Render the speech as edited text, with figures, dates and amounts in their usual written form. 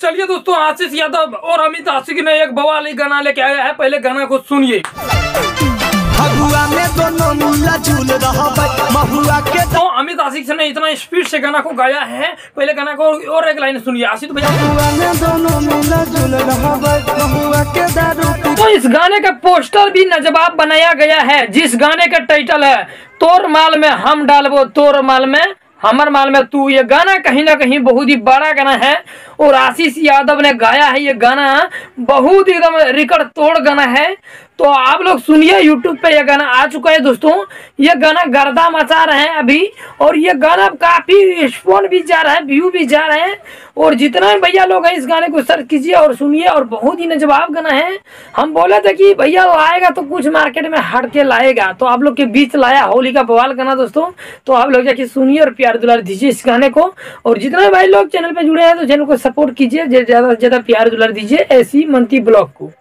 चलिए दोस्तों, आशीष यादव और अमित आशिक ने एक बवाली गाना लेके आया है। पहले गाना को सुनिए। फगुआ में दोनों मुल्ला झूल रहा महुआ के तो अमित आशिक ने इतना स्पीड से गाना को गाया है। पहले गाना को और एक लाइन सुनिए आशिष भैया। फगुआ में दोनों मुल्ला झूल रहा महुआ के दारू। तो इस गाने का पोस्टर भी लाजवाब बनाया गया है, जिस गाने का टाइटल है तोर माल में हम डालबो तोर माल में हमर माल में तू। ये गाना कहीं ना कहीं बहुत ही बड़ा गाना है और आशीष यादव ने गाया है। ये गाना बहुत एकदम रिकॉर्ड तोड़ गाना है। तो आप लोग सुनिए, यूट्यूब पे ये गाना आ चुका है दोस्तों। ये गाना गर्दा मचा रहे हैं अभी, और ये गाना काफी रिस्पॉन्स भी जा रहा है, व्यू भी जा रहे हैं। और जितना भैया लोग हैं इस गाने को सर्च कीजिए और सुनिए, और बहुत ही लाजवाब गाना है। हम बोले थे कि भैया लाएगा तो कुछ मार्केट में हट के लाएगा, तो आप लोग के बीच लाया होली का बवाल गाना दोस्तों। तो आप लोग जाके सुनिए और प्यार दुलार दीजिए इस गाने को। और जितना भाई लोग चैनल पे जुड़े हैं तो चैनल को सपोर्ट कीजिए, ज्यादा से ज्यादा प्यार दुलार दीजिए ऐसी मनती ब्लॉग को।